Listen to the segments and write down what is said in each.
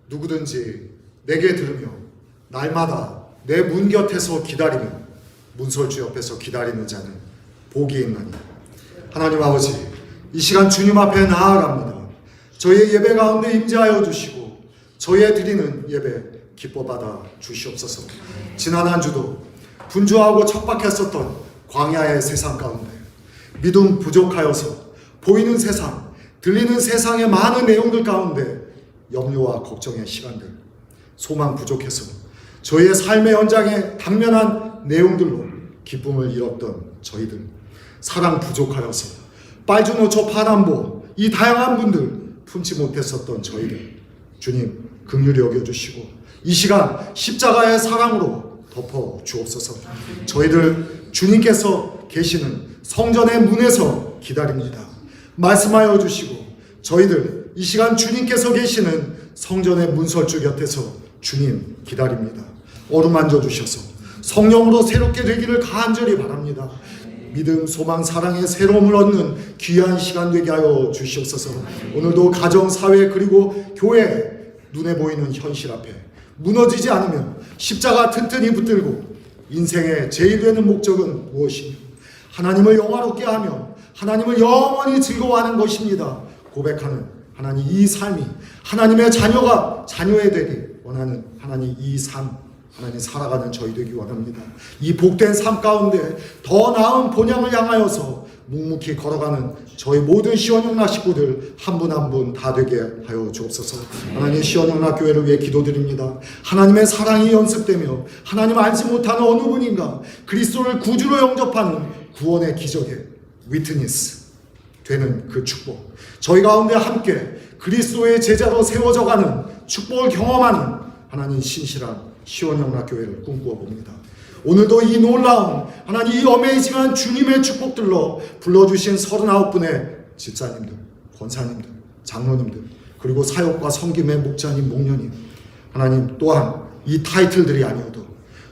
누구든지 내게 들으며 날마다 내 문 곁에서 기다리며 문설주 옆에서 기다리는 자는 복이 있나니. 하나님 아버지, 이 시간 주님 앞에 나아갑니다. 저희의 예배 가운데 임재하여 주시고 저희의 드리는 예배 기뻐 받아 주시옵소서. 지난 한 주도 분주하고 척박했었던 광야의 세상 가운데 믿음 부족하여서 보이는 세상, 들리는 세상의 많은 내용들 가운데 염려와 걱정의 시간들, 소망 부족해서 저희의 삶의 연장에 당면한 내용들로 기쁨을 잃었던 저희들, 사랑 부족하여서 빨주노초 파남보 이 다양한 분들 품지 못했었던 저희들, 주님 긍휼히 여겨주시고 이 시간 십자가의 사랑으로 덮어 주옵소서. 저희들 주님께서 계시는 성전의 문에서 기다립니다. 말씀하여 주시고 저희들 이 시간 주님께서 계시는 성전의 문설주 곁에서 주님 기다립니다. 어루만져 주셔서 성령으로 새롭게 되기를 간절히 바랍니다. 믿음, 소망, 사랑의 새로움을 얻는 귀한 시간 되게 하여 주시옵소서. 오늘도 가정, 사회 그리고 교회 눈에 보이는 현실 앞에 무너지지 않으며 십자가 튼튼히 붙들고 인생의 제일 되는 목적은 무엇이며 하나님을 영화롭게 하며 하나님을 영원히 즐거워하는 것입니다. 고백하는 하나님 이 삶이 하나님의 자녀의 되길 원하는 하나님 이 삶 하나님 살아가는 저희 되기 원합니다. 이 복된 삶 가운데 더 나은 본향을 향하여서 묵묵히 걸어가는 저희 모든 시원영락 식구들 한 분 한 분 다 되게 하여 주옵소서. 하나님 시원영락 교회를 위해 기도드립니다. 하나님의 사랑이 연습되며 하나님 알지 못하는 어느 분인가 그리스도를 구주로 영접하는 구원의 기적의 위트니스 되는 그 축복, 저희 가운데 함께 그리스도의 제자로 세워져 가는 축복을 경험하는 하나님 신실한 시원영락교회를 꿈꾸어 봅니다. 오늘도 이 놀라운 하나님 이 어메이징한 주님의 축복들로 불러주신 39분의 집사님들, 권사님들, 장로님들 그리고 사역과 섬김의 목자님, 목녀님, 하나님 또한 이 타이틀들이 아니어도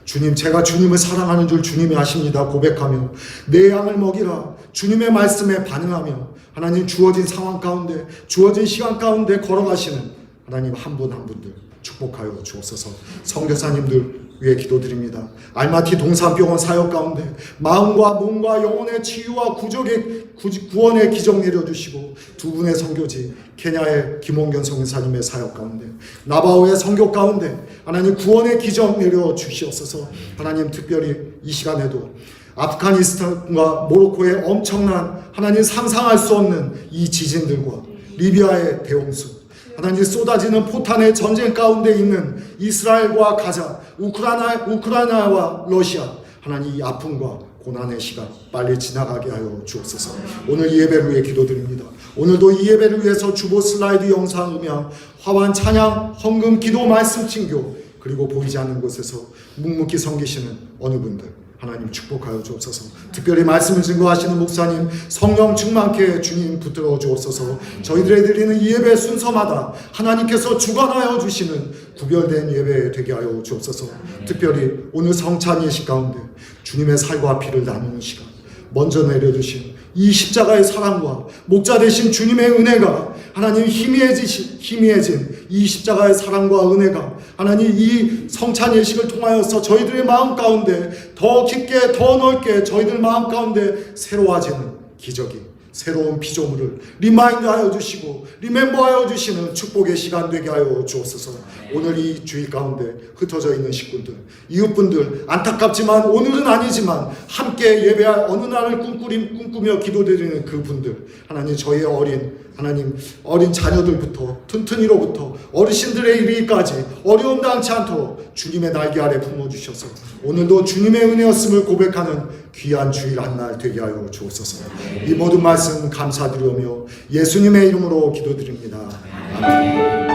주님, 제가 주님을 사랑하는 줄 주님이 아십니다 고백하며 내 양을 먹이라 주님의 말씀에 반응하며 하나님 주어진 상황 가운데 주어진 시간 가운데 걸어가시는 하나님 한 분 한 분들 축복하여 주옵소서. 선교사님들 위해 기도드립니다. 알마티 동산병원 사역 가운데 마음과 몸과 영혼의 치유와 구원의 기적 내려주시고 두 분의 선교지 케냐의 김홍견 선교사님의 사역 가운데 나바오의 선교 가운데 하나님 구원의 기적 내려주시옵소서. 하나님 특별히 이 시간에도 아프가니스탄과 모로코의 엄청난 하나님 상상할 수 없는 이 지진들과 리비아의 대홍수, 하나님 쏟아지는 포탄의 전쟁 가운데 있는 이스라엘과 가자, 우크라이나와 러시아, 하나님 이 아픔과 고난의 시간 빨리 지나가게 하여 주옵소서. 오늘 이 예배를 위해 기도드립니다. 오늘도 이 예배를 위해서 주보 슬라이드 영상 음향, 화환 찬양, 헌금, 기도, 말씀, 칭교 그리고 보이지 않는 곳에서 묵묵히 섬기시는 어느 분들 하나님 축복하여 주옵소서. 특별히 말씀을 증거하시는 목사님 성령 충만케 주님 붙들어 주옵소서. 저희들의 드리는 이 예배 순서마다 하나님께서 주관하여 주시는 구별된 예배 되게 하여 주옵소서. 특별히 오늘 성찬 예식 가운데 주님의 살과 피를 나누는 시간 먼저 내려주신 이 십자가의 사랑과 목자 되신 주님의 은혜가 하나님 희미해진 이 십자가의 사랑과 은혜가 하나님 이 성찬 예식을 통하여서 저희들의 마음 가운데 더 깊게 더 넓게 저희들 마음 가운데 새로워지는 기적이 새로운 피조물을 리마인드하여 주시고 리멤버하여 주시는 축복의 시간 되게 하여 주옵소서. 오늘 이 주일 가운데 흩어져 있는 식구들, 이웃분들 안타깝지만 오늘은 아니지만 함께 예배할 어느 날을 꿈꾸며 기도드리는 그분들 하나님 저희의 어린 자녀들부터 튼튼이로부터 어르신들의 이르기까지 어려움 당치 않도록 주님의 날개 아래 품어주셔서 오늘도 주님의 은혜였음을 고백하는 귀한 주일 한 날 되게 하여 주옵소서. 이 모든 말씀 감사드리오며 예수님의 이름으로 기도드립니다. 아멘.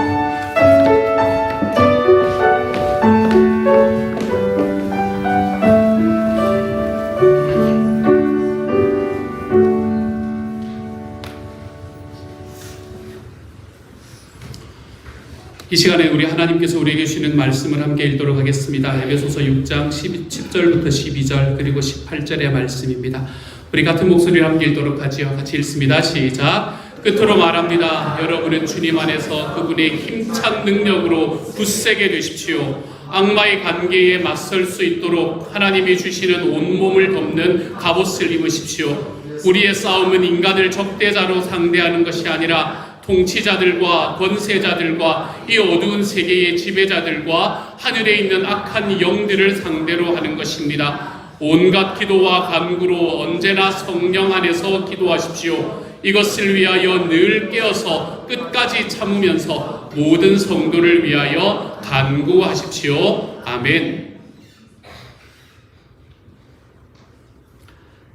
이 시간에 우리 하나님께서 우리에게 주시는 말씀을 함께 읽도록 하겠습니다. 에베소서 6장 10절부터 12절 그리고 18절의 말씀입니다. 우리 같은 목소리를 함께 읽도록 하지요. 같이 읽습니다. 시작. 끝으로 말합니다. 여러분은 주님 안에서 그분의 힘찬 능력으로 굳세게 되십시오. 악마의 관계에 맞설 수 있도록 하나님이 주시는 온몸을 덮는 갑옷을 입으십시오. 우리의 싸움은 인간을 적대자로 상대하는 것이 아니라 통치자들과 권세자들과 이 어두운 세계의 지배자들과 하늘에 있는 악한 영들을 상대로 하는 것입니다. 온갖 기도와 간구로 언제나 성령 안에서 기도하십시오. 이것을 위하여 늘 깨어서 끝까지 참으면서 모든 성도를 위하여 간구하십시오. 아멘.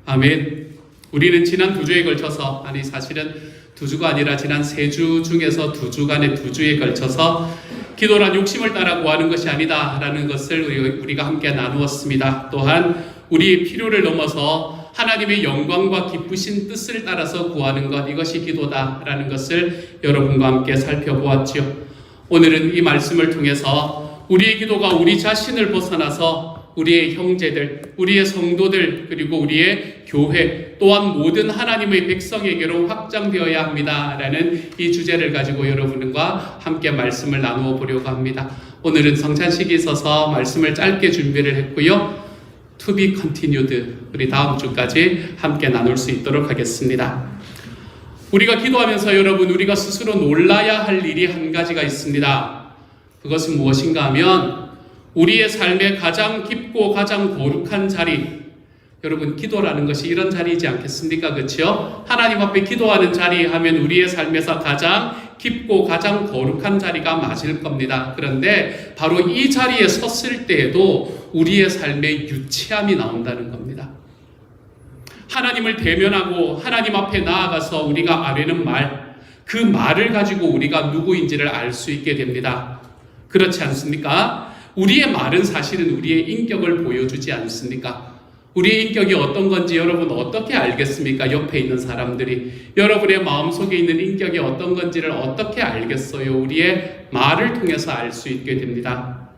아멘. 우리는 지난 2주에 걸쳐서, 아니 사실은 2주가 아니라 지난 3주 중에서 2주간의 2주에 걸쳐서 기도란 욕심을 따라 구하는 것이 아니다 라는 것을 우리가 함께 나누었습니다. 또한 우리의 필요를 넘어서 하나님의 영광과 기쁘신 뜻을 따라서 구하는 것, 이것이 기도다 라는 것을 여러분과 함께 살펴보았지요. 오늘은 이 말씀을 통해서 우리의 기도가 우리 자신을 벗어나서 우리의 형제들, 우리의 성도들, 그리고 우리의 교회, 또한 모든 하나님의 백성에게로 확장되어야 합니다 라는 이 주제를 가지고 여러분과 함께 말씀을 나누어 보려고 합니다. 오늘은 성찬식이 있어서 말씀을 짧게 준비를 했고요. To be continued, 우리 다음 주까지 함께 나눌 수 있도록 하겠습니다. 우리가 기도하면서 여러분, 우리가 스스로 놀라야 할 일이 한 가지가 있습니다. 그것은 무엇인가 하면 우리의 삶의 가장 깊고 가장 거룩한 자리, 여러분 기도라는 것이 이런 자리이지 않겠습니까? 그렇죠? 하나님 앞에 기도하는 자리 하면 우리의 삶에서 가장 깊고 가장 거룩한 자리가 맞을 겁니다. 그런데 바로 이 자리에 섰을 때에도 우리의 삶에 유치함이 나온다는 겁니다. 하나님을 대면하고 하나님 앞에 나아가서 우리가 아뢰는 말, 그 말을 가지고 우리가 누구인지를 알 수 있게 됩니다. 그렇지 않습니까? 우리의 말은 사실은 우리의 인격을 보여주지 않습니까? 우리의 인격이 어떤 건지 여러분 어떻게 알겠습니까? 옆에 있는 사람들이 여러분의 마음속에 있는 인격이 어떤 건지를 어떻게 알겠어요? 우리의 말을 통해서 알 수 있게 됩니다.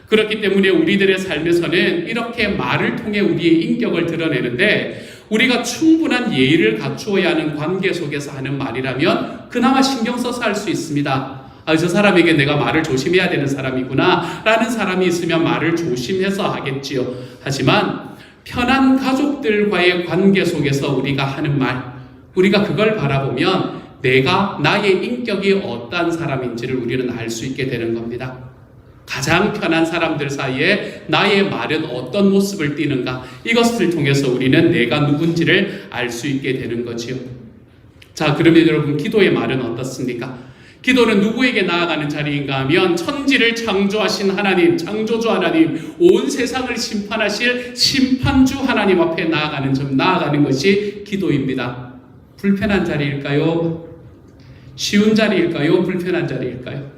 그렇기 때문에 우리들의 삶에서는 이렇게 말을 통해 우리의 인격을 드러내는데, 우리가 충분한 예의를 갖추어야 하는 관계 속에서 하는 말이라면 그나마 신경 써서 할 수 있습니다. 저 사람에게 내가 말을 조심해야 되는 사람이구나 라는 사람이 있으면 말을 조심해서 하겠지요. 하지만 편한 가족들과의 관계 속에서 우리가 하는 말, 우리가 그걸 바라보면 내가, 나의 인격이 어떠한 사람인지를 우리는 알 수 있게 되는 겁니다. 가장 편한 사람들 사이에 나의 말은 어떤 모습을 띠는가, 이것을 통해서 우리는 내가 누군지를 알 수 있게 되는 거지요. 자, 그러면 여러분, 기도의 말은 어떻습니까? 기도는 누구에게 나아가는 자리인가 하면 천지를 창조하신 하나님, 창조주 하나님, 온 세상을 심판하실 심판주 하나님 앞에 나아가는 것이 기도입니다. 불편한 자리일까요? 쉬운 자리일까요? 불편한 자리일까요?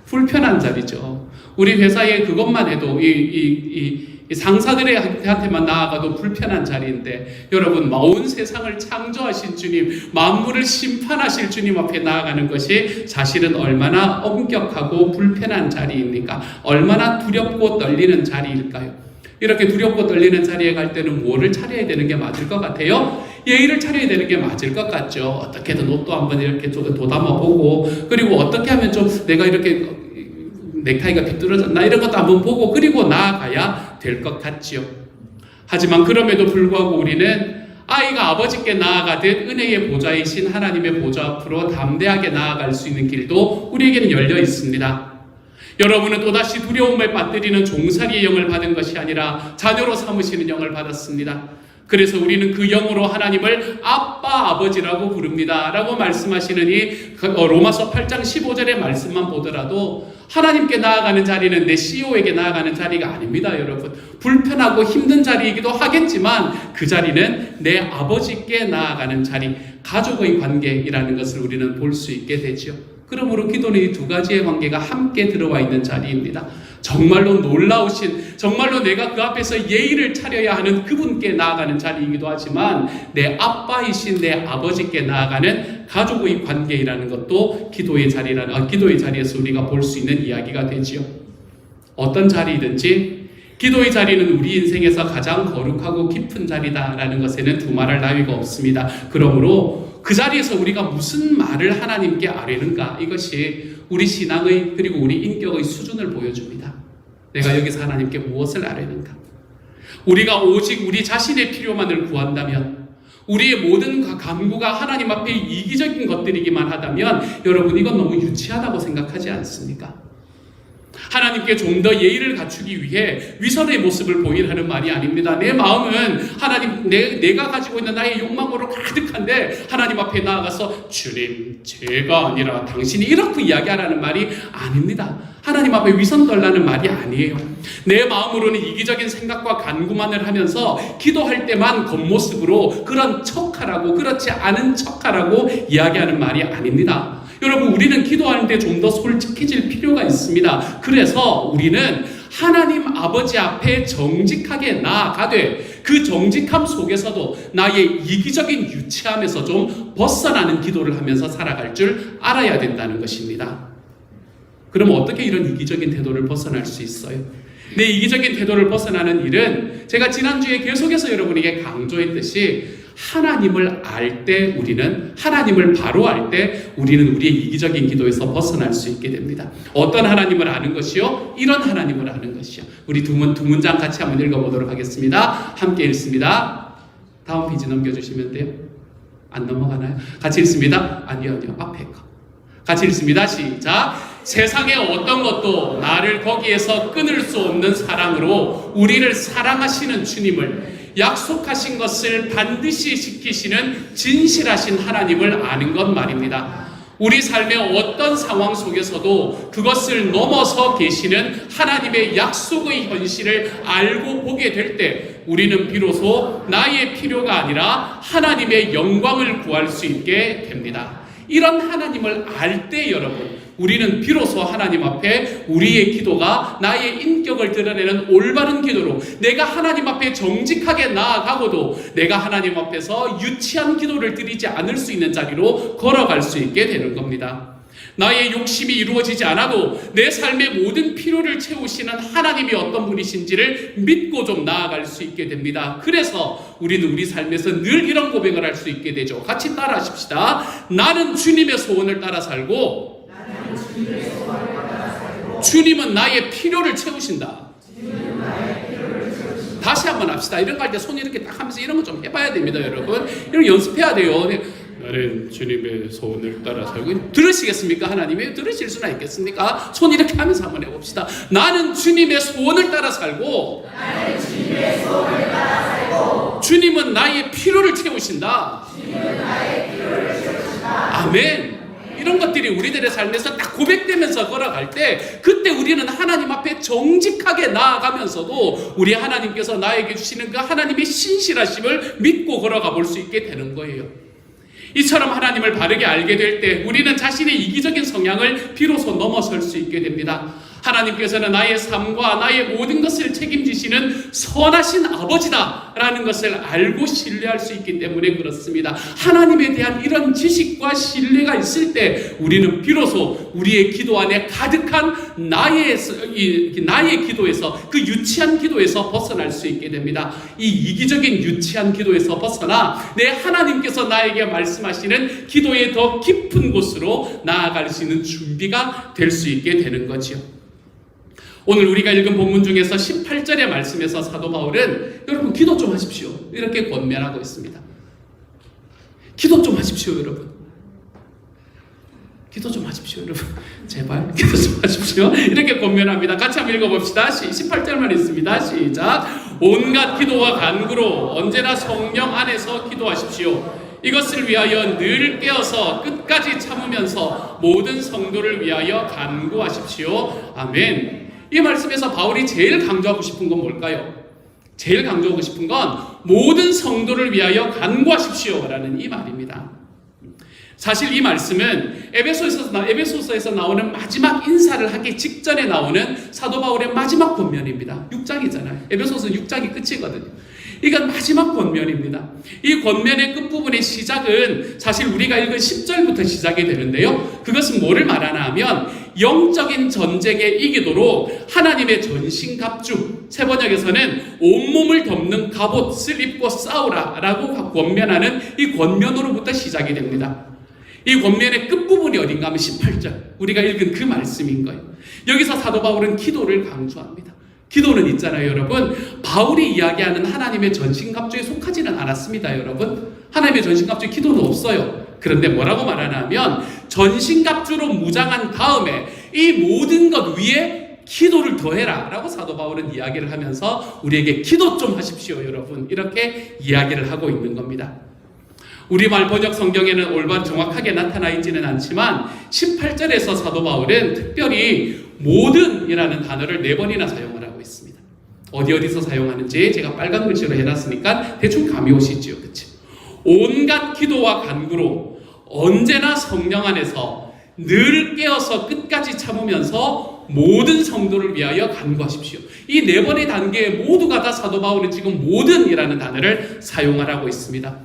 불편한 자리죠. 우리 회사에 그것만 해도 이 상사들한테만 나아가도 불편한 자리인데, 여러분, 온 세상을 창조하신 주님, 만물을 심판하실 주님 앞에 나아가는 것이 사실은 얼마나 엄격하고 불편한 자리입니까? 얼마나 두렵고 떨리는 자리일까요? 이렇게 두렵고 떨리는 자리에 갈 때는 뭐를 차려야 되는 게 맞을 것 같아요? 예의를 차려야 되는 게 맞을 것 같죠. 어떻게든 옷도 한번 이렇게 도담아 보고, 그리고 어떻게 하면 좀 내가 이렇게 넥타이가 비뚤어졌나 이런 것도 한번 보고, 그리고 나아가야 될 것 같지요. 하지만 그럼에도 불구하고 우리는 아이가 아버지께 나아가듯 은혜의 보좌이신 하나님의 보좌 앞으로 담대하게 나아갈 수 있는 길도 우리에게는 열려 있습니다. 여러분은 또다시 두려움을 빠뜨리는 종살이의 영을 받은 것이 아니라 자녀로 삼으시는 영을 받았습니다. 그래서 우리는 그 영으로 하나님을 아빠, 아버지라고 부릅니다 라고 말씀하시는 이 로마서 8장 15절의 말씀만 보더라도 하나님께 나아가는 자리는 내 CEO에게 나아가는 자리가 아닙니다. 여러분, 불편하고 힘든 자리이기도 하겠지만 그 자리는 내 아버지께 나아가는 자리, 가족의 관계이라는 것을 우리는 볼 수 있게 되죠. 그러므로 기도는 이 두 가지의 관계가 함께 들어와 있는 자리입니다. 정말로 놀라우신, 정말로 내가 그 앞에서 예의를 차려야 하는 그분께 나아가는 자리이기도 하지만 내 아빠이신 내 아버지께 나아가는 가족의 관계이라는 것도 기도의 자리에서 우리가 볼 수 있는 이야기가 되지요. 어떤 자리이든지 기도의 자리는 우리 인생에서 가장 거룩하고 깊은 자리다라는 것에는 두말할 나위가 없습니다. 그러므로 그 자리에서 우리가 무슨 말을 하나님께 아뢰는가? 이것이 우리 신앙의 그리고 우리 인격의 수준을 보여줍니다. 내가 여기서 하나님께 무엇을 아뢰는가? 우리가 오직 우리 자신의 필요만을 구한다면, 우리의 모든 간구가 하나님 앞에 이기적인 것들이기만 하다면 여러분, 이건 너무 유치하다고 생각하지 않습니까? 하나님께 좀 더 예의를 갖추기 위해 위선의 모습을 보이라는 말이 아닙니다. 내 마음은 하나님, 내가 가지고 있는 나의 욕망으로 가득한데 하나님 앞에 나아가서 주님, 제가 아니라 당신이 이렇게 이야기하라는 말이 아닙니다. 하나님 앞에 위선 떨라는 말이 아니에요. 내 마음으로는 이기적인 생각과 간구만을 하면서 기도할 때만 겉모습으로 그런 척하라고, 그렇지 않은 척하라고 이야기하는 말이 아닙니다. 여러분, 우리는 기도하는데 좀 더 솔직해질 필요가 있습니다. 그래서 우리는 하나님 아버지 앞에 정직하게 나아가되 그 정직함 속에서도 나의 이기적인 유치함에서 좀 벗어나는 기도를 하면서 살아갈 줄 알아야 된다는 것입니다. 그럼 어떻게 이런 이기적인 태도를 벗어날 수 있어요? 내 이기적인 태도를 벗어나는 일은 제가 지난주에 계속해서 여러분에게 강조했듯이 하나님을 알 때, 우리는 하나님을 바로 알 때 우리는 우리의 이기적인 기도에서 벗어날 수 있게 됩니다. 어떤 하나님을 아는 것이요? 이런 하나님을 아는 것이요. 우리 두 문장 같이 한번 읽어보도록 하겠습니다. 함께 읽습니다. 다음 페이지 넘겨주시면 돼요. 안 넘어가나요? 같이 읽습니다. 아니요. 앞에 거. 같이 읽습니다. 시작. 세상의 어떤 것도 나를 거기에서 끊을 수 없는 사랑으로 우리를 사랑하시는 주님을, 약속하신 것을 반드시 지키시는 진실하신 하나님을 아는 것 말입니다. 우리 삶의 어떤 상황 속에서도 그것을 넘어서 계시는 하나님의 약속의 현실을 알고 보게 될 때 우리는 비로소 나의 필요가 아니라 하나님의 영광을 구할 수 있게 됩니다. 이런 하나님을 알 때 여러분, 우리는 비로소 하나님 앞에 우리의 기도가 나의 인격을 드러내는 올바른 기도로, 내가 하나님 앞에 정직하게 나아가고도 내가 하나님 앞에서 유치한 기도를 드리지 않을 수 있는 자리로 걸어갈 수 있게 되는 겁니다. 나의 욕심이 이루어지지 않아도 내 삶의 모든 필요를 채우시는 하나님이 어떤 분이신지를 믿고 좀 나아갈 수 있게 됩니다. 그래서 우리는 우리 삶에서 늘 이런 고백을 할 수 있게 되죠. 같이 따라 하십시다. 나는 주님의 소원을 따라 살고 주님은 나의 필요를 채우신다. 다시 한번 합시다. 이런 거 할 때 손 이렇게 딱 하면서 이런 거 좀 해봐야 됩니다, 여러분. 이런 거 연습해야 돼요. 나는 주님의 소원을 따라 살고. 들으시겠습니까? 하나님이 들으실 수나 있겠습니까? 손 이렇게 하면서 한번 해봅시다. 나는 주님의 소원을 따라 살고, 주님은 나의 필요를 채우신다. 아멘. 이런 것들이 우리들의 삶에서 딱 고백되면서 걸어갈 때, 그때 우리는 하나님 앞에 정직하게 나아가면서도 우리 하나님께서 나에게 주시는 그 하나님의 신실하심을 믿고 걸어가 볼 수 있게 되는 거예요. 이처럼 하나님을 바르게 알게 될 때 우리는 자신의 이기적인 성향을 비로소 넘어설 수 있게 됩니다. 하나님께서는 나의 삶과 나의 모든 것을 책임지시는 선하신 아버지다라는 것을 알고 신뢰할 수 있기 때문에 그렇습니다. 하나님에 대한 이런 지식과 신뢰가 있을 때 우리는 비로소 우리의 기도 안에 가득한 나의 기도에서, 그 유치한 기도에서 벗어날 수 있게 됩니다. 이 이기적인 유치한 기도에서 벗어나 내 하나님께서 나에게 말씀하시는 기도의 더 깊은 곳으로 나아갈 수 있는 준비가 될 수 있게 되는 거지요. 오늘 우리가 읽은 본문 중에서 18절의 말씀에서 사도 바울은 여러분 기도 좀 하십시오 이렇게 권면하고 있습니다. 기도 좀 하십시오 여러분. 기도 좀 하십시오 여러분. 제발 기도 좀 하십시오 이렇게 권면합니다. 같이 한번 읽어봅시다. 18절만 있습니다. 시작. 온갖 기도와 간구로 언제나 성령 안에서 기도하십시오. 이것을 위하여 늘 깨어서 끝까지 참으면서 모든 성도를 위하여 간구하십시오. 아멘. 이 말씀에서 바울이 제일 강조하고 싶은 건 뭘까요? 제일 강조하고 싶은 건 모든 성도를 위하여 간구하십시오 라는 이 말입니다. 사실 이 말씀은 에베소서에서 나오는 마지막 인사를 하기 직전에 나오는 사도 바울의 마지막 권면입니다. 6장이잖아요. 에베소서는 6장이 끝이거든요. 이건 마지막 권면입니다. 이 권면의 끝부분의 시작은 사실 우리가 읽은 10절부터 시작이 되는데요. 그것은 뭐를 말하나 하면 영적인 전쟁에 이기도록 하나님의 전신갑주, 세번역에서는 온몸을 덮는 갑옷을 입고 싸우라 라고 권면하는 이 권면으로부터 시작이 됩니다. 이 권면의 끝부분이 어딘가 하면 18절 우리가 읽은 그 말씀인 거예요. 여기서 사도 바울은 기도를 강조합니다. 기도는 있잖아요, 여러분. 바울이 이야기하는 하나님의 전신갑주에 속하지는 않았습니다, 여러분. 하나님의 전신갑주에 기도는 없어요. 그런데 뭐라고 말하냐면 전신갑주로 무장한 다음에 이 모든 것 위에 기도를 더해라 라고 사도 바울은 이야기를 하면서 우리에게 기도 좀 하십시오, 여러분. 이렇게 이야기를 하고 있는 겁니다. 우리말 번역 성경에는 올바로 정확하게 나타나 있지는 않지만 18절에서 사도 바울은 특별히 모든이라는 단어를 4번이나 사용을 하고 있습니다. 어디서 사용하는지 제가 빨간 글씨로 해놨으니까 대충 감이 오시지요, 그치? 온갖 기도와 간구로 언제나 성령 안에서 늘 깨어서 끝까지 참으면서 모든 성도를 위하여 간구하십시오. 이 4번의 단계에 모두가 다 사도 바울은 지금 모든이라는 단어를 사용하라고 있습니다.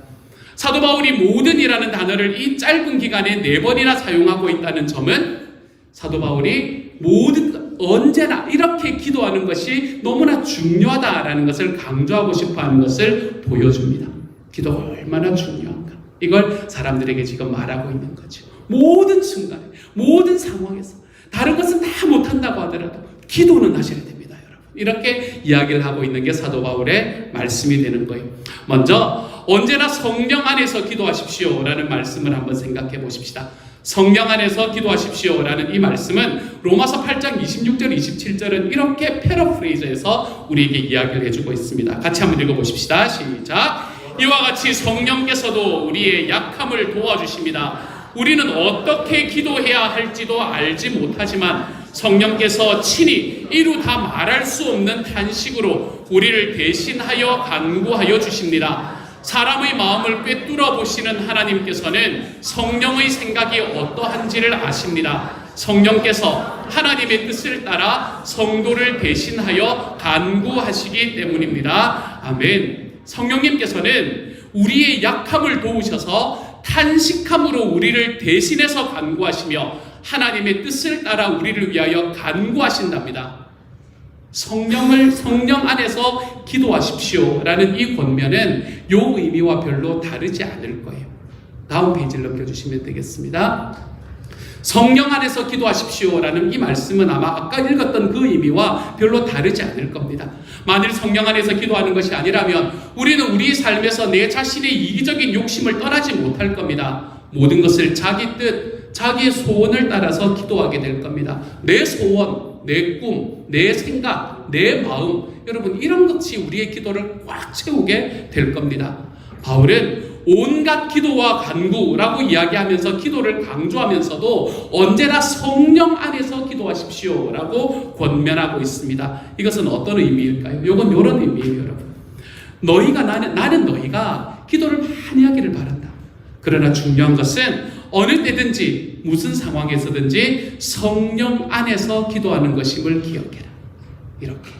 사도 바울이 모든이라는 단어를 이 짧은 기간에 4번이나 사용하고 있다는 점은 사도 바울이 모든 언제나 이렇게 기도하는 것이 너무나 중요하다라는 것을 강조하고 싶어하는 것을 보여줍니다. 기도가 얼마나 중요한가, 이걸 사람들에게 지금 말하고 있는 거죠. 모든 순간에, 모든 상황에서 다른 것은 다 못한다고 하더라도 기도는 하셔야 됩니다, 여러분. 이렇게 이야기를 하고 있는 게 사도 바울의 말씀이 되는 거예요. 먼저 언제나 성령 안에서 기도하십시오 라는 말씀을 한번 생각해 보십시다. 성령 안에서 기도하십시오 라는 이 말씀은 로마서 8장 26절 27절은 이렇게 패러프레이즈해서 우리에게 이야기를 해주고 있습니다. 같이 한번 읽어보십시다. 시작. 이와 같이 성령께서도 우리의 약함을 도와주십니다. 우리는 어떻게 기도해야 할지도 알지 못하지만 성령께서 친히 이루 다 말할 수 없는 탄식으로 우리를 대신하여 간구하여 주십니다. 사람의 마음을 꿰뚫어 보시는 하나님께서는 성령의 생각이 어떠한지를 아십니다. 성령께서 하나님의 뜻을 따라 성도를 대신하여 간구하시기 때문입니다. 아멘. 성령님께서는 우리의 약함을 도우셔서 탄식함으로 우리를 대신해서 간구하시며 하나님의 뜻을 따라 우리를 위하여 간구하신답니다. 성령 안에서 기도하십시오 라는 이 권면은 요 의미와 별로 다르지 않을 거예요. 다음 페이지를 넘겨주시면 되겠습니다. 성령 안에서 기도하십시오 라는 이 말씀은 아마 아까 읽었던 그 의미와 별로 다르지 않을 겁니다. 만일 성령 안에서 기도하는 것이 아니라면 우리는 우리 삶에서 내 자신의 이기적인 욕심을 떠나지 못할 겁니다. 모든 것을 자기 뜻, 자기의 소원을 따라서 기도하게 될 겁니다. 내 소원, 내 꿈, 내 생각, 내 마음, 여러분 이런 것이 우리의 기도를 꽉 채우게 될 겁니다. 바울은 온갖 기도와 간구라고 이야기하면서 기도를 강조하면서도 언제나 성령 안에서 기도하십시오 라고 권면하고 있습니다. 이것은 어떤 의미일까요? 이건 이런 의미예요, 여러분. 너희가 나는 너희가 기도를 많이 하기를 바란다. 그러나 중요한 것은 어느 때든지 무슨 상황에서든지 성령 안에서 기도하는 것임을 기억해라. 이렇게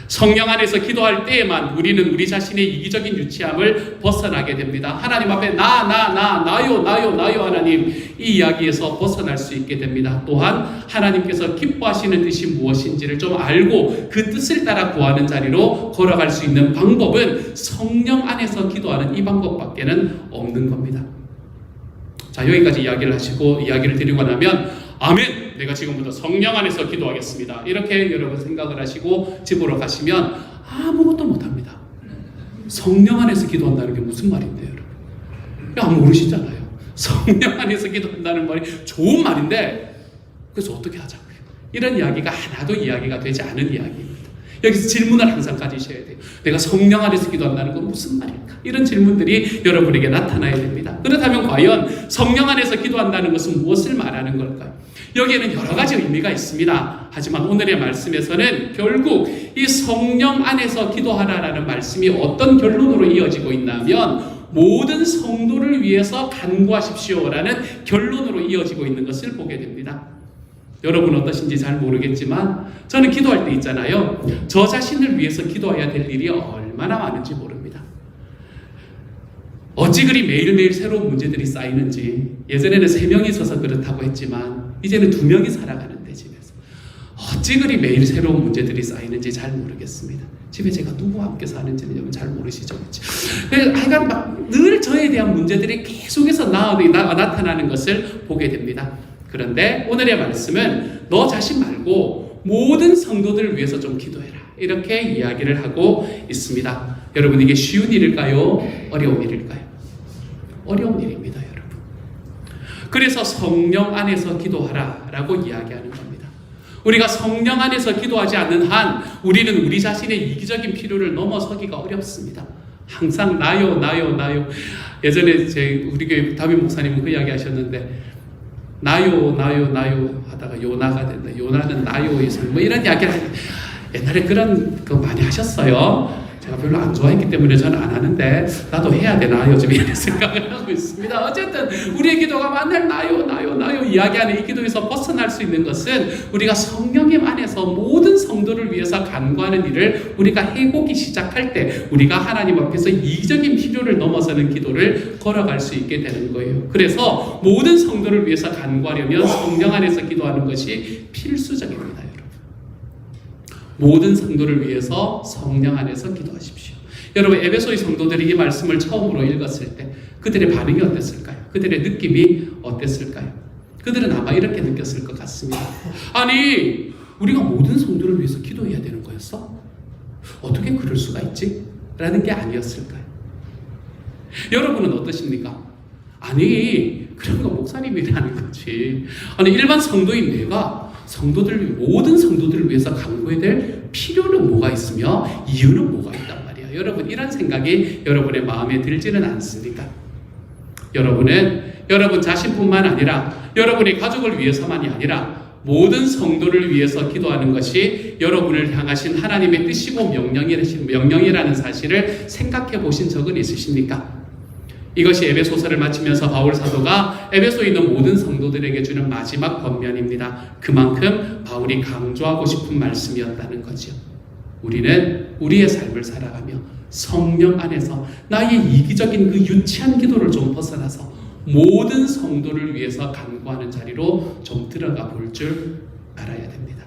성령 안에서 기도할 때에만 우리는 우리 자신의 이기적인 유치함을 벗어나게 됩니다. 하나님 앞에 나요 하나님, 이 이야기에서 벗어날 수 있게 됩니다. 또한 하나님께서 기뻐하시는 뜻이 무엇인지를 좀 알고 그 뜻을 따라 구하는 자리로 걸어갈 수 있는 방법은 성령 안에서 기도하는 이 방법밖에는 없는 겁니다. 자, 여기까지 이야기를 드리고 나면 아멘! 내가 지금부터 성령 안에서 기도하겠습니다. 이렇게 여러분 생각을 하시고 집으로 가시면 아무것도 못합니다. 성령 안에서 기도한다는 게 무슨 말인데요, 여러분? 모르시잖아요. 성령 안에서 기도한다는 말이 좋은 말인데 그래서 어떻게 하자고요? 이런 이야기가 하나도 이야기가 되지 않은 이야기입니다. 여기서 질문을 항상 가지셔야 돼요. 내가 성령 안에서 기도한다는 건 무슨 말일까? 이런 질문들이 여러분에게 나타나야 됩니다. 그렇다면 과연 성령 안에서 기도한다는 것은 무엇을 말하는 걸까요? 여기에는 여러 가지 의미가 있습니다. 하지만 오늘의 말씀에서는 결국 이 성령 안에서 기도하라라는 말씀이 어떤 결론으로 이어지고 있냐면 모든 성도를 위해서 간구하십시오라는 결론으로 이어지고 있는 것을 보게 됩니다. 여러분 어떠신지 잘 모르겠지만 저는 기도할 때 있잖아요. 저 자신을 위해서 기도해야 될 일이 얼마나 많은지 모릅니다. 어찌 그리 매일매일 새로운 문제들이 쌓이는지. 예전에는 3명이 있어서 그렇다고 했지만 이제는 2명이 살아가는데 집에서 어찌 그리 매일 새로운 문제들이 쌓이는지 잘 모르겠습니다. 집에 제가 누구와 함께 사는지는 여러분 잘 모르시죠? 하여간 막 늘 저에 대한 문제들이 계속해서 나타나는 것을 보게 됩니다. 그런데 오늘의 말씀은 너 자신 말고 모든 성도들을 위해서 좀 기도해라, 이렇게 이야기를 하고 있습니다. 여러분, 이게 쉬운 일일까요? 어려운 일일까요? 어려운 일입니다, 여러분. 그래서 성령 안에서 기도하라 라고 이야기하는 겁니다. 우리가 성령 안에서 기도하지 않는 한 우리는 우리 자신의 이기적인 필요를 넘어서기가 어렵습니다. 항상 나요. 예전에 우리 교회 담임 목사님은 그 이야기 하셨는데, 나요 하다가 요나가 된다. 요나는 나요의 삶, 뭐 이런 이야기를 옛날에 그런 거 많이 하셨어요. 제가 별로 안 좋아했기 때문에 저는 안 하는데 나도 해야 되나 요즘 이런 생각을 하고 있습니다. 어쨌든 우리의 기도가 만날 나요 이야기하는 이 기도에서 벗어날 수 있는 것은 우리가 성령님 안에서 모든 성도를 위해서 간구하는 일을 우리가 해보기 시작할 때 우리가 하나님 앞에서 이기적인 필요를 넘어서는 기도를 걸어갈 수 있게 되는 거예요. 그래서 모든 성도를 위해서 간구하려면 성령 안에서 기도하는 것이 필수적입니다. 모든 성도를 위해서 성령 안에서 기도하십시오. 여러분, 에베소의 성도들이 이 말씀을 처음으로 읽었을 때 그들의 반응이 어땠을까요? 그들의 느낌이 어땠을까요? 그들은 아마 이렇게 느꼈을 것 같습니다. 아니, 우리가 모든 성도를 위해서 기도해야 되는 거였어? 어떻게 그럴 수가 있지? 라는 게 아니었을까요? 여러분은 어떠십니까? 아니, 그런 거 목사님이라는 거지. 아니, 일반 성도인 내가 모든 성도들을 위해서 간구해야 될 필요는 뭐가 있으며 이유는 뭐가 있단 말이야. 여러분, 이런 생각이 여러분의 마음에 들지는 않습니까? 여러분 자신뿐만 아니라 여러분의 가족을 위해서만이 아니라 모든 성도를 위해서 기도하는 것이 여러분을 향하신 하나님의 뜻이고 명령이라는 사실을 생각해 보신 적은 있으십니까? 이것이 에베소서를 마치면서 바울 사도가 에베소에 있는 모든 성도들에게 주는 마지막 권면입니다. 그만큼 바울이 강조하고 싶은 말씀이었다는 거죠. 우리는 우리의 삶을 살아가며 성령 안에서 나의 이기적인 그 유치한 기도를 좀 벗어나서 모든 성도를 위해서 간구하는 자리로 좀 들어가 볼 줄 알아야 됩니다.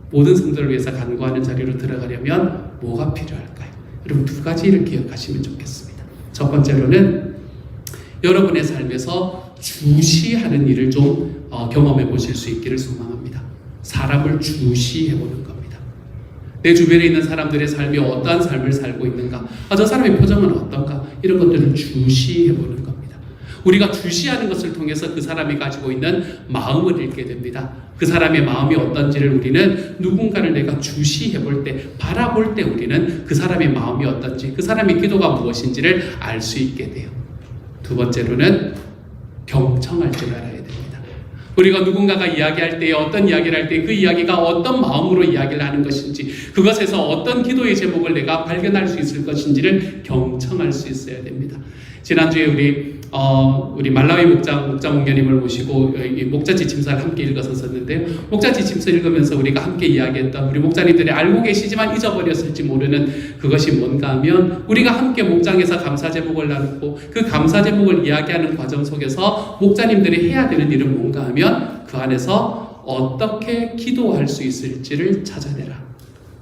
모든 성도를 위해서 간구하는 자리로 들어가려면 뭐가 필요할까요? 여러분, 2가지를 기억하시면 좋겠습니다. 첫 번째로는 여러분의 삶에서 주시하는 일을 좀 경험해 보실 수 있기를 소망합니다. 사람을 주시해 보는 겁니다. 내 주변에 있는 사람들의 삶이 어떠한 삶을 살고 있는가, 저 사람의 표정은 어떤가, 이런 것들을 주시해 보는 겁니다. 우리가 주시하는 것을 통해서 그 사람이 가지고 있는 마음을 읽게 됩니다. 그 사람의 마음이 어떤지를 우리는 누군가를 내가 주시해 볼 때, 바라볼 때 우리는 그 사람의 마음이 어떤지, 그 사람의 기도가 무엇인지를 알 수 있게 돼요. 2번째로는 경청할 줄 알아야 됩니다. 우리가 누군가가 이야기할 때, 어떤 이야기를 할 때 그 이야기가 어떤 마음으로 이야기를 하는 것인지, 그것에서 어떤 기도의 제목을 내가 발견할 수 있을 것인지를 경청할 수 있어야 됩니다. 지난주에 우리 말라위 목장님을 모시고 이 목자 지침서를 함께 읽었었는데요. 목자 지침서 읽으면서 우리가 함께 이야기했던 우리 목자님들이 알고 계시지만 잊어버렸을지 모르는 그것이 뭔가 하면, 우리가 함께 목장에서 감사 제목을 나누고 그 감사 제목을 이야기하는 과정 속에서 목자님들이 해야 되는 일은 뭔가 하면 그 안에서 어떻게 기도할 수 있을지를 찾아내라.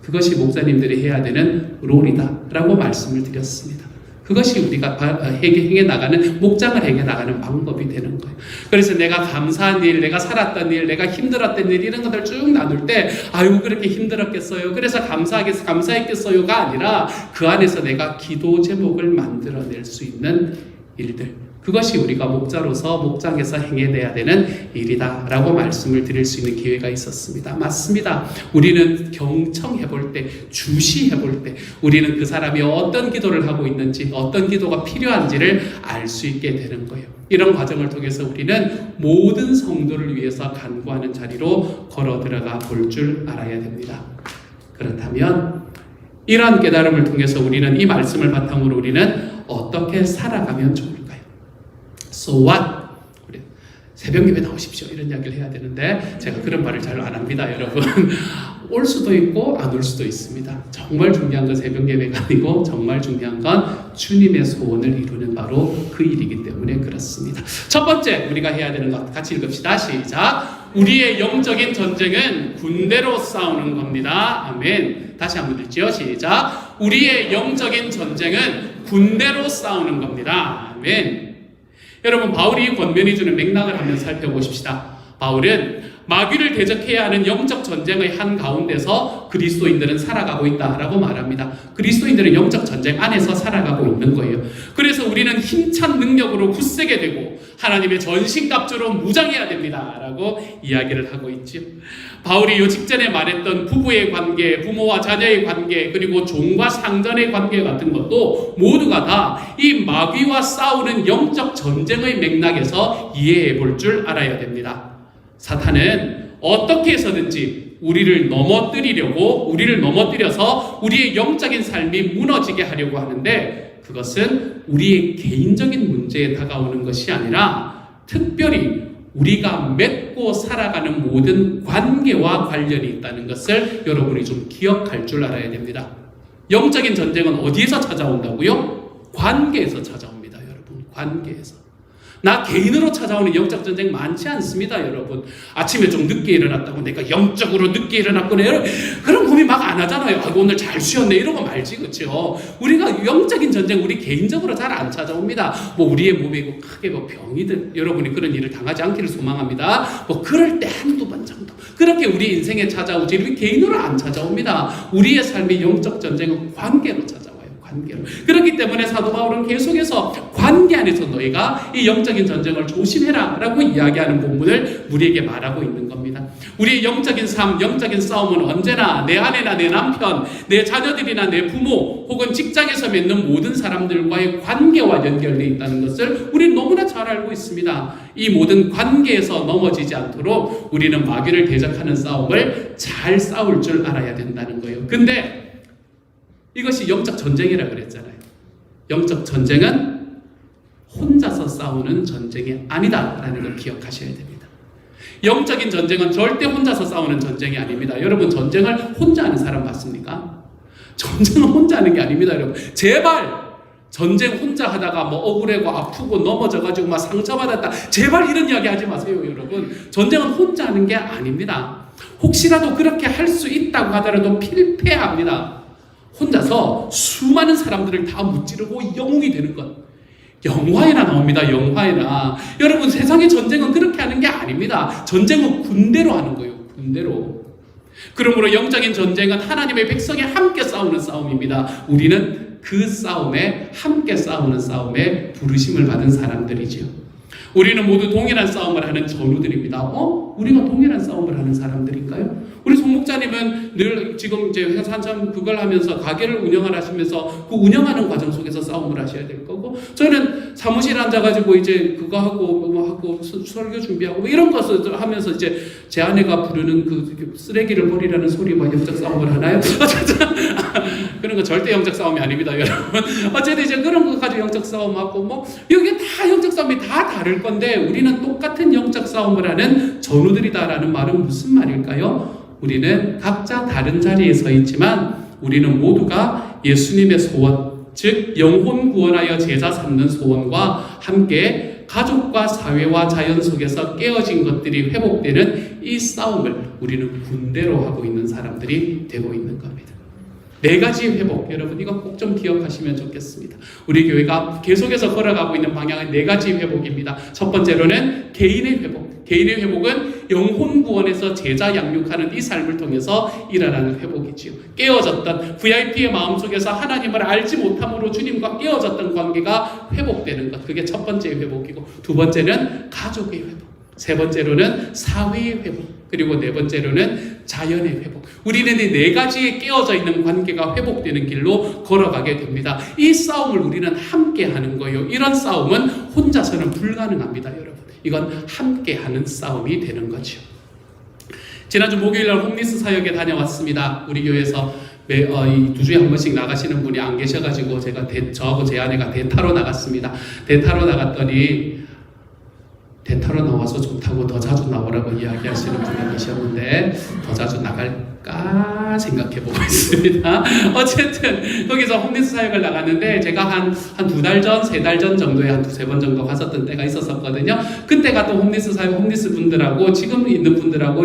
그것이 목자님들이 해야 되는 롤이다 라고 말씀을 드렸습니다. 그것이 우리가 행해 나가는, 목장을 행해 나가는 방법이 되는 거예요. 그래서 내가 감사한 일, 내가 살았던 일, 내가 힘들었던 일, 이런 것들 쭉 나눌 때, 아이고 그렇게 힘들었겠어요, 그래서 감사했겠어요가 아니라 그 안에서 내가 기도 제목을 만들어낼 수 있는 일들, 그것이 우리가 목자로서 목장에서 행해내야 되는 일이다 라고 말씀을 드릴 수 있는 기회가 있었습니다. 맞습니다. 우리는 경청해 볼 때, 주시해 볼 때 우리는 그 사람이 어떤 기도를 하고 있는지, 어떤 기도가 필요한지를 알 수 있게 되는 거예요. 이런 과정을 통해서 우리는 모든 성도를 위해서 간구하는 자리로 걸어 들어가 볼 줄 알아야 됩니다. 그렇다면 이러한 깨달음을 통해서 우리는, 이 말씀을 바탕으로 우리는 어떻게 살아가면 좋을까요? So what? 우리 새벽 예배 나오십시오, 이런 이야기를 해야 되는데 제가 그런 말을 잘 안 합니다, 여러분. 올 수도 있고 안 올 수도 있습니다. 정말 중요한 건 새벽 예배가 아니고 정말 중요한 건 주님의 소원을 이루는 바로 그 일이기 때문에 그렇습니다. 첫 번째 우리가 해야 되는 것 같이 읽읍시다. 시작. 우리의 영적인 전쟁은 군대로 싸우는 겁니다. 아멘. 다시 한번 읽지요. 시작. 우리의 영적인 전쟁은 군대로 싸우는 겁니다. 아멘. 여러분, 바울이 권면해 주는 맥락을 한번 살펴보십시다. 바울은 마귀를 대적해야 하는 영적 전쟁의 한 가운데서 그리스도인들은 살아가고 있다라고 말합니다. 그리스도인들은 영적 전쟁 안에서 살아가고 있는 거예요. 그래서 우리는 힘찬 능력으로 굳세게 되고 하나님의 전신갑주로 무장해야 됩니다라고 이야기를 하고 있죠. 바울이 요 직전에 말했던 부부의 관계, 부모와 자녀의 관계, 그리고 종과 상전의 관계 같은 것도 모두가 다 이 마귀와 싸우는 영적 전쟁의 맥락에서 이해해 볼 줄 알아야 됩니다. 사탄은 어떻게 해서든지 우리를 넘어뜨려서 우리의 영적인 삶이 무너지게 하려고 하는데, 그것은 우리의 개인적인 문제에 다가오는 것이 아니라 특별히 우리가 맺고 살아가는 모든 관계와 관련이 있다는 것을 여러분이 좀 기억할 줄 알아야 됩니다. 영적인 전쟁은 어디에서 찾아온다고요? 관계에서 찾아옵니다. 여러분, 관계에서. 나 개인으로 찾아오는 영적 전쟁 많지 않습니다, 여러분. 아침에 좀 늦게 일어났다고 내가 영적으로 늦게 일어났거나 그런 고민 막 안 하잖아요. 아이고, 오늘 잘 쉬었네 이러고 말지, 그렇죠? 우리가 영적인 전쟁 우리 개인적으로 잘 안 찾아옵니다. 뭐 우리의 몸에 크게 뭐 병이든 여러분이 그런 일을 당하지 않기를 소망합니다. 뭐 그럴 때 한두 번 정도 그렇게 우리 인생에 찾아오지 우리 개인으로 안 찾아옵니다. 우리의 삶의 영적 전쟁은 관계로 찾아옵니다. 관계로. 그렇기 때문에 사도 바울은 계속해서 관계 안에서 너희가 이 영적인 전쟁을 조심해라 라고 이야기하는 본문을 우리에게 말하고 있는 겁니다. 우리의 영적인 삶, 영적인 싸움은 언제나 내 아내나 내 남편, 내 자녀들이나 내 부모 혹은 직장에서 맺는 모든 사람들과의 관계와 연결되어 있다는 것을 우리는 너무나 잘 알고 있습니다. 이 모든 관계에서 넘어지지 않도록 우리는 마귀를 대적하는 싸움을 잘 싸울 줄 알아야 된다는 거예요. 근데 이것이 영적 전쟁이라 그랬잖아요. 영적 전쟁은 혼자서 싸우는 전쟁이 아니다라는 걸 기억하셔야 됩니다. 영적인 전쟁은 절대 혼자서 싸우는 전쟁이 아닙니다. 여러분, 전쟁을 혼자 하는 사람 맞습니까? 전쟁은 혼자 하는 게 아닙니다, 여러분. 제발 전쟁 혼자 하다가 뭐 억울하고 아프고 넘어져가지고 막 상처받았다, 제발 이런 이야기 하지 마세요, 여러분. 전쟁은 혼자 하는 게 아닙니다. 혹시라도 그렇게 할 수 있다고 하더라도 필패합니다. 혼자서 수많은 사람들을 다 무찌르고 영웅이 되는 것. 영화에나 나옵니다. 영화에나. 여러분, 세상의 전쟁은 그렇게 하는 게 아닙니다. 전쟁은 군대로 하는 거예요. 군대로. 그러므로 영적인 전쟁은 하나님의 백성이 함께 싸우는 싸움입니다. 우리는 그 싸움에 함께 싸우는 싸움에 부르심을 받은 사람들이죠. 우리는 모두 동일한 싸움을 하는 전우들입니다. 우리가 동일한 싸움을 하는 사람들인가요? 우리 송 목사님은 늘 지금 이제 회사 한참 그걸 하면서 가게를 운영을 하시면서 그 운영하는 과정 속에서 싸움을 하셔야 될 거고, 저는 사무실에 앉아가지고 이제 그거 하고 뭐 하고 설교 준비하고 뭐 이런 것을 하면서 이제 제 아내가 부르는 그 쓰레기를 버리라는 소리와 영적 싸움을 하나요? 그런 거 절대 영적 싸움이 아닙니다, 여러분. 어쨌든 이제 그런 거 가지고 영적 싸움하고 뭐 여기 다 영적 싸움이 다 다를 건데 우리는 똑같은 영적 싸움을 하는 전우들이다라는 말은 무슨 말일까요? 우리는 각자 다른 자리에 서 있지만 우리는 모두가 예수님의 소원, 즉 영혼 구원하여 제자 삼는 소원과 함께 가족과 사회와 자연 속에서 깨어진 것들이 회복되는 이 싸움을 우리는 군대로 하고 있는 사람들이 되고 있는 겁니다. 4가지 회복, 여러분 이거 꼭 좀 기억하시면 좋겠습니다. 우리 교회가 계속해서 걸어가고 있는 방향은 4가지 회복입니다. 첫 번째로는 개인의 회복. 개인의 회복은 영혼 구원에서 제자 양육하는 이 삶을 통해서 일어나는 회복이지요. 깨어졌던 VIP의 마음속에서 하나님을 알지 못함으로 주님과 깨어졌던 관계가 회복되는 것, 그게 첫 번째 회복이고, 두 번째는 가족의 회복, 세 번째로는 사회의 회복, 그리고 네 번째로는 자연의 회복. 우리는 이 4가지에 깨어져 있는 관계가 회복되는 길로 걸어가게 됩니다. 이 싸움을 우리는 함께 하는 거예요. 이런 싸움은 혼자서는 불가능합니다, 여러분. 이건 함께 하는 싸움이 되는 거죠. 지난주 목요일날 홈리스 사역에 다녀왔습니다. 우리 교회에서 이 2주에 한 번씩 나가시는 분이 안 계셔가지고 저하고 제 아내가 대타로 나갔습니다. 대타로 나갔더니 대타로 나와서 좋다고 더 자주 나오라고 이야기하시는 분이 계셨는데 더 자주 나갈까 될까 생각해보고 있습니다. 어쨌든 거기서 홈리스 사역을 나갔는데 제가 한 두 달 전, 세 달 전 정도에 한 두세 번 정도 갔었던 때가 있었거든요. 그때가 또 홈리스 사역, 홈리스 분들하고 지금 있는 분들하고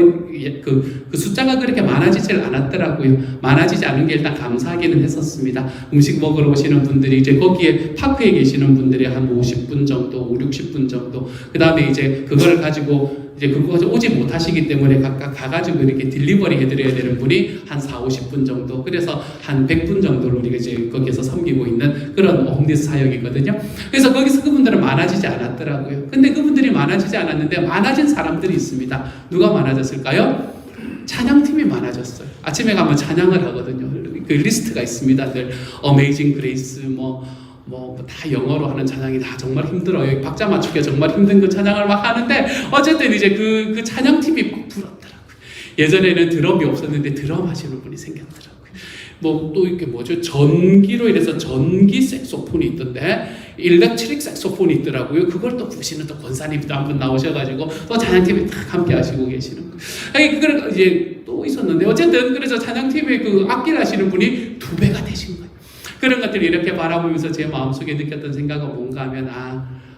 그 숫자가 그렇게 많아지질 않았더라고요. 많아지지 않은 게 일단 감사하기는 했었습니다. 음식 먹으러 오시는 분들이 이제 거기에 파크에 계시는 분들이 한 50분 정도, 5, 60분 정도. 그 다음에 이제 그걸 가지고 이제 그거 오지 못하시기 때문에 각각 가가지고 이렇게 딜리버리 해드려야 되는 분이 한 4, 50분 정도. 그래서 한 100분 정도를 우리가 이제 거기에서 섬기고 있는 그런 홈리스 사역이거든요. 그래서 거기서 그분들은 많아지지 않았더라고요. 근데 그분들이 많아지지 않았는데 많아진 사람들이 있습니다. 누가 많아졌을까요? 찬양팀이 많아졌어요. 아침에 가면 찬양을 하거든요. 그 리스트가 있습니다. 늘 Amazing Grace 다 영어로 하는 찬양이 다 정말 힘들어요. 박자 맞추기가 정말 힘든 그 찬양을 막 하는데 어쨌든 이제 그 찬양팀이 막 불었더라고요. 예전에는 드럼이 없었는데 드럼 하시는 분이 생겼더라고요. 또 이렇게 전기로 이래서 전기 색소폰이 있던데 일렉트릭 색소폰이 있더라고요. 그걸 또 부시는 또 권사님도 한 분 나오셔가지고 또 찬양팀이 딱 함께 하시고 계시는 거예요. 그걸 이제 또 있었는데 어쨌든 그래서 찬양팀의 그 악기를 하시는 분이 2배가 되신 거예요. 그런 것들을 이렇게 바라보면서 제 마음속에 느꼈던 생각은 뭔가 하면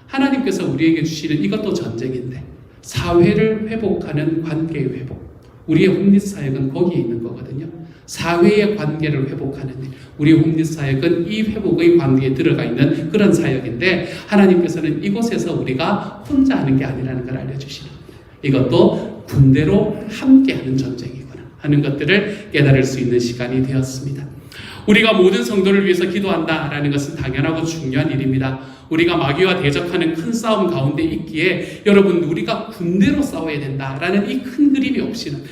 하나님께서 우리에게 주시는 이것도 전쟁인데 사회를 회복하는 관계의 회복. 우리의 홈리스 사역은 거기에 있는 거거든요. 사회의 관계를 회복하는 일. 우리의 홈리스 사역은 이 회복의 관계에 들어가 있는 그런 사역인데 하나님께서는 이곳에서 우리가 혼자 하는 게 아니라는 걸 알려주시는 거예요. 이것도 군대로 함께하는 전쟁이구나 하는 것들을 깨달을 수 있는 시간이 되었습니다. 우리가 모든 성도를 위해서 기도한다라는 것은 당연하고 중요한 일입니다. 우리가 마귀와 대적하는 큰 싸움 가운데 있기에 여러분 우리가 군대로 싸워야 된다라는 이 큰 그림이 없이는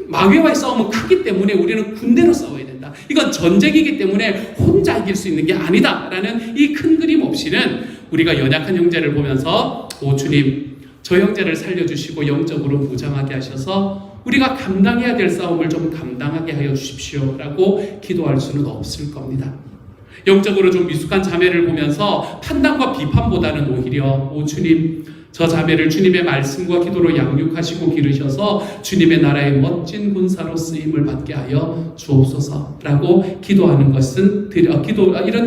마귀와의 싸움은 크기 때문에 우리는 군대로 싸워야 된다. 이건 전쟁이기 때문에 혼자 이길 수 있는 게 아니다라는 이 큰 그림 없이는 우리가 연약한 형제를 보면서 주님 저 형제를 살려주시고 영적으로 무장하게 하셔서 우리가 감당해야 될 싸움을 좀 감당하게 하여 주십시오 라고 기도할 수는 없을 겁니다. 영적으로 좀 미숙한 자매를 보면서 판단과 비판보다는 오히려 주님 저 자매를 주님의 말씀과 기도로 양육하시고 기르셔서 주님의 나라의 멋진 군사로 쓰임을 받게 하여 주옵소서 라고 기도하는 것은 이런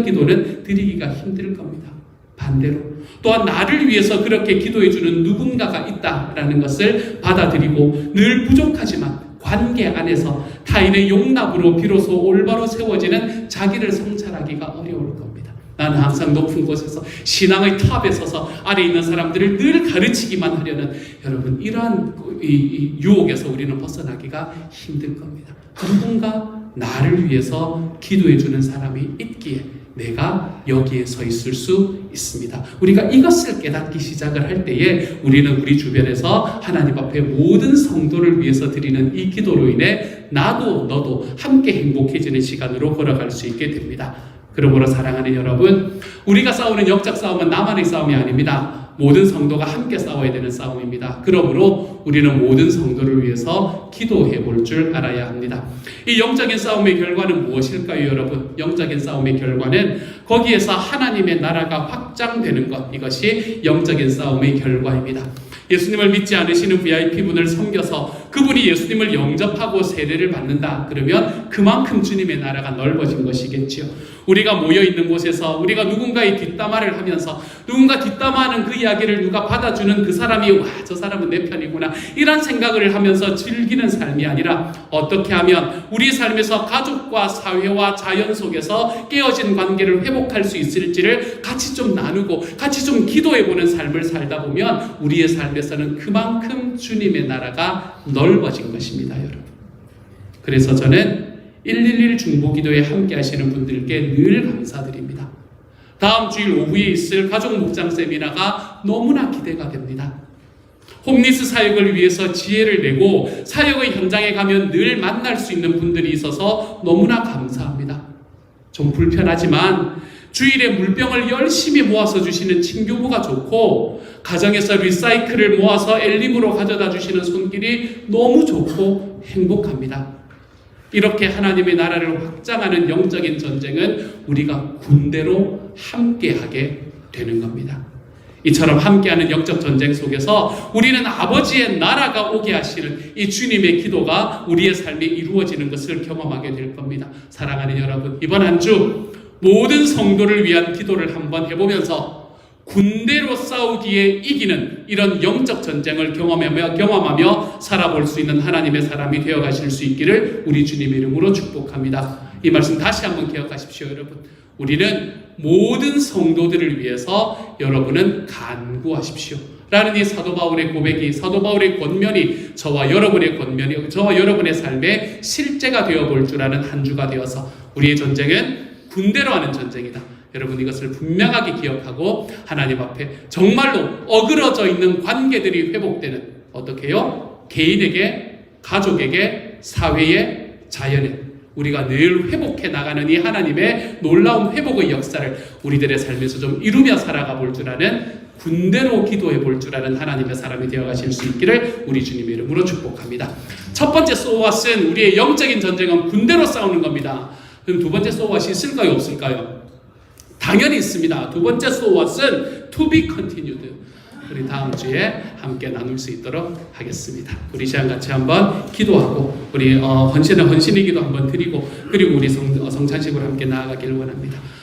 기도는 드리기가 힘들 겁니다. 반대로 또한 나를 위해서 그렇게 기도해주는 누군가가 있다라는 것을 받아들이고 늘 부족하지만 관계 안에서 타인의 용납으로 비로소 올바로 세워지는 자기를 성찰하기가 어려울 겁니다. 나는 항상 높은 곳에서 신앙의 탑에 서서 아래 있는 사람들을 늘 가르치기만 하려는 여러분 이러한 이 유혹에서 우리는 벗어나기가 힘들 겁니다. 누군가 나를 위해서 기도해주는 사람이 있기에 내가 여기에 서 있을 수 있습니다. 우리가 이것을 깨닫기 시작을 할 때에 우리는 우리 주변에서 하나님 앞에 모든 성도를 위해서 드리는 이 기도로 인해 나도 너도 함께 행복해지는 시간으로 걸어갈 수 있게 됩니다. 그러므로 사랑하는 여러분, 우리가 싸우는 영적 싸움은 나만의 싸움이 아닙니다. 모든 성도가 함께 싸워야 되는 싸움입니다. 그러므로 우리는 모든 성도를 위해서 기도해 볼 줄 알아야 합니다. 이 영적인 싸움의 결과는 무엇일까요, 여러분? 영적인 싸움의 결과는 거기에서 하나님의 나라가 확장되는 것, 이것이 영적인 싸움의 결과입니다. 예수님을 믿지 않으시는 VIP분을 섬겨서 그분이 예수님을 영접하고 세례를 받는다. 그러면 그만큼 주님의 나라가 넓어진 것이겠지요. 우리가 모여있는 곳에서 우리가 누군가의 뒷담화를 하면서 누군가 뒷담화하는 그 이야기를 누가 받아주는 그 사람이 와, 저 사람은 내 편이구나 이런 생각을 하면서 즐기는 삶이 아니라 어떻게 하면 우리 삶에서 가족과 사회와 자연 속에서 깨어진 관계를 회복할 수 있을지를 같이 좀 나누고 같이 좀 기도해보는 삶을 살다 보면 우리의 삶에서는 그만큼 주님의 나라가 넓어진 것입니다, 여러분. 그래서 저는 111 중보기도에 함께 하시는 분들께 늘 감사드립니다. 다음 주일 오후에 있을 가족 목장 세미나가 너무나 기대가 됩니다. 홈리스 사역을 위해서 지혜를 내고 사역의 현장에 가면 늘 만날 수 있는 분들이 있어서 너무나 감사합니다. 좀 불편하지만 주일에 물병을 열심히 모아서 주시는 친교부가 좋고 가정에서 리사이클을 모아서 엘림으로 가져다 주시는 손길이 너무 좋고 행복합니다. 이렇게 하나님의 나라를 확장하는 영적인 전쟁은 우리가 군대로 함께하게 되는 겁니다. 이처럼 함께하는 영적 전쟁 속에서 우리는 아버지의 나라가 오게 하시는 이 주님의 기도가 우리의 삶에 이루어지는 것을 경험하게 될 겁니다. 사랑하는 여러분, 이번 한 주 모든 성도를 위한 기도를 한번 해보면서 군대로 싸우기에 이기는 이런 영적 전쟁을 경험하며 살아볼 수 있는 하나님의 사람이 되어 가실 수 있기를 우리 주님의 이름으로 축복합니다. 이 말씀 다시 한번 기억하십시오, 여러분. 우리는 모든 성도들을 위해서 여러분은 간구하십시오 라는 이 사도 바울의 고백이, 사도 바울의 권면이 저와 여러분의 권면이, 저와 여러분의 삶의 실제가 되어볼 줄 아는 한 주가 되어서 우리의 전쟁은 군대로 하는 전쟁이다. 여러분 이것을 분명하게 기억하고 하나님 앞에 정말로 어그러져 있는 관계들이 회복되는, 어떻게 해요? 개인에게, 가족에게, 사회에, 자연에 우리가 늘 회복해 나가는 이 하나님의 놀라운 회복의 역사를 우리들의 삶에서 좀 이루며 살아가 볼 줄 아는, 군대로 기도해 볼 줄 아는 하나님의 사람이 되어 가실 수 있기를 우리 주님의 이름으로 축복합니다. 첫 번째 소왓은, 우리의 영적인 전쟁은 군대로 싸우는 겁니다. 그럼 두 번째 소왓이 있을까요, 없을까요? 당연히 있습니다. 두 번째 소왓은 to be continued. 우리 다음 주에 함께 나눌 수 있도록 하겠습니다. 우리 시간 같이 한번 기도하고 우리 헌신의 기도 한번 드리고, 그리고 우리 성찬식으로 함께 나아가기를 원합니다.